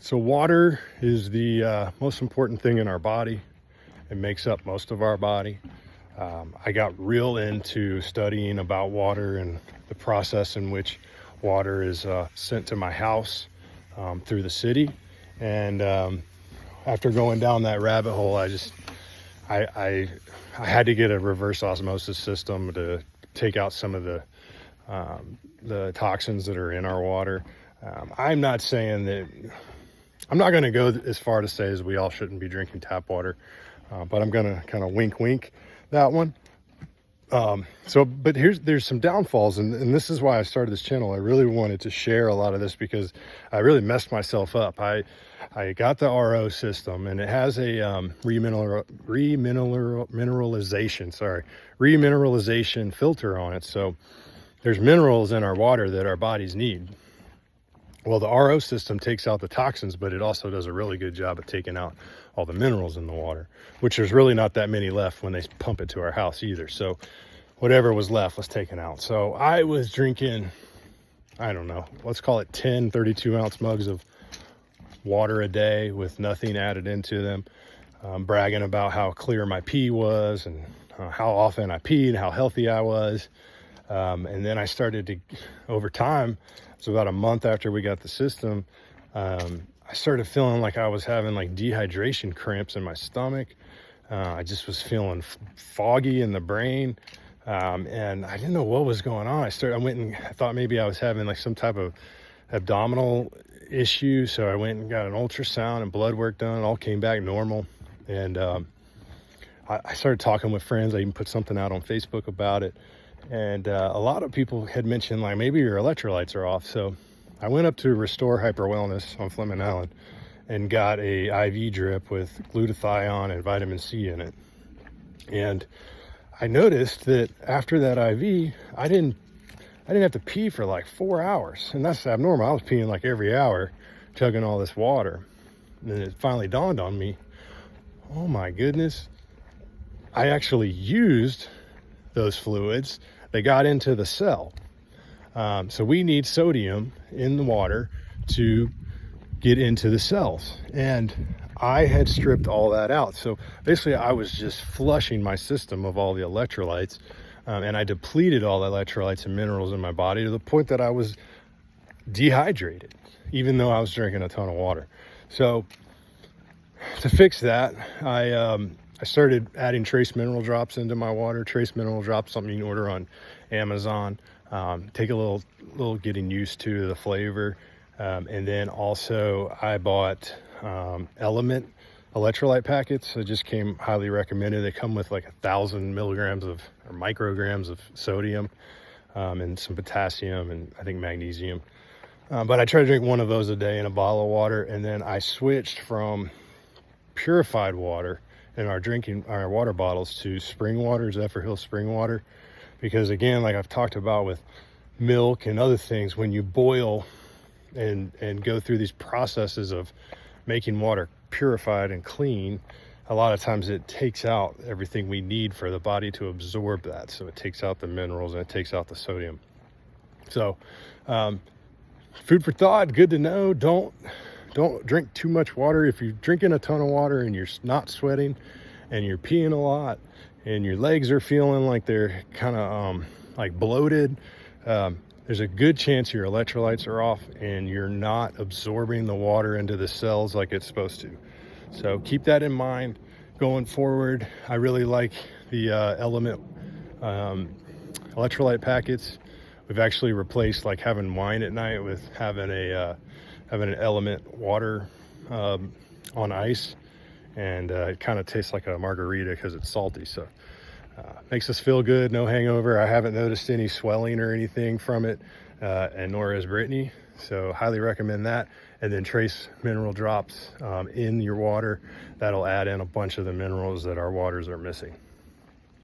So water is the most important thing in our body. It makes up most of our body. I got real into studying about water and the process in which water is sent to my house through the city. And after going down that rabbit hole, I had to get a reverse osmosis system to take out some of the toxins that are in our water. I'm not saying that, I'm not going to go as far to say as we all shouldn't be drinking tap water, but I'm going to kind of wink that one. But there's some downfalls, and this is why I started this channel. I really wanted to share a lot of this because I really messed myself up. I got the RO system, and it has a remineralization filter on it. So there's minerals in our water that our bodies need. Well, the RO system takes out the toxins, but it also does a really good job of taking out all the minerals in the water, which there's really not that many left when they pump it to our house either. So whatever was left was taken out. So I was drinking, I don't know, let's call it 10 32-ounce mugs of water a day with nothing added into them, bragging about how clear my pee was and how often I peed, how healthy I was. And then I started to, over time, so about a month after we got the system, I started feeling like I was having like dehydration cramps in my stomach. I just was feeling foggy in the brain. And I didn't know what was going on. I thought maybe I was having like some type of abdominal issue. So I went and got an ultrasound and blood work done. It all came back normal. And I started talking with friends. I even put something out on Facebook about it. And a lot of people had mentioned like maybe your electrolytes are off. So I went up to Restore Hyper Wellness on Fleming Island and got a IV drip with glutathione and vitamin C in it. And I noticed that after that IV, I didn't have to pee for like 4 hours, and that's abnormal. I was peeing like every hour, chugging all this water. And then it finally dawned on me, oh my goodness, I actually used those fluids. They got into the cell. So we need sodium in the water to get into the cells. And I had stripped all that out. So basically I was just flushing my system of all the electrolytes. And I depleted all the electrolytes and minerals in my body to the point that I was dehydrated, even though I was drinking a ton of water. So to fix that, I started adding trace mineral drops into my water. Trace mineral drops, something you can order on Amazon. Take a little getting used to the flavor. And then also I bought Element electrolyte packets. It just came highly recommended. They come with like 1,000 milligrams or micrograms of sodium and some potassium and I think magnesium. But I try to drink one of those a day in a bottle of water. And then I switched from purified water in our water bottles to spring water, Zephyr Hill spring water, because again, like I've talked about with milk and other things, when you boil and go through these processes of making water purified and clean, a lot of times it takes out everything we need for the body to absorb that. So it takes out the minerals and it takes out the sodium. So food for thought, good to know. Don't drink too much water. If you're drinking a ton of water and you're not sweating and you're peeing a lot and your legs are feeling like they're kind of like bloated, there's a good chance your electrolytes are off and you're not absorbing the water into the cells like it's supposed to. So keep that in mind going forward. I really like the Element electrolyte packets. We've actually replaced like having wine at night with having an Element water on ice, and it kind of tastes like a margarita because it's salty. So makes us feel good, no hangover. I haven't noticed any swelling or anything from it, and nor has Brittany. So highly recommend that. And then trace mineral drops in your water. That'll add in a bunch of the minerals that our waters are missing.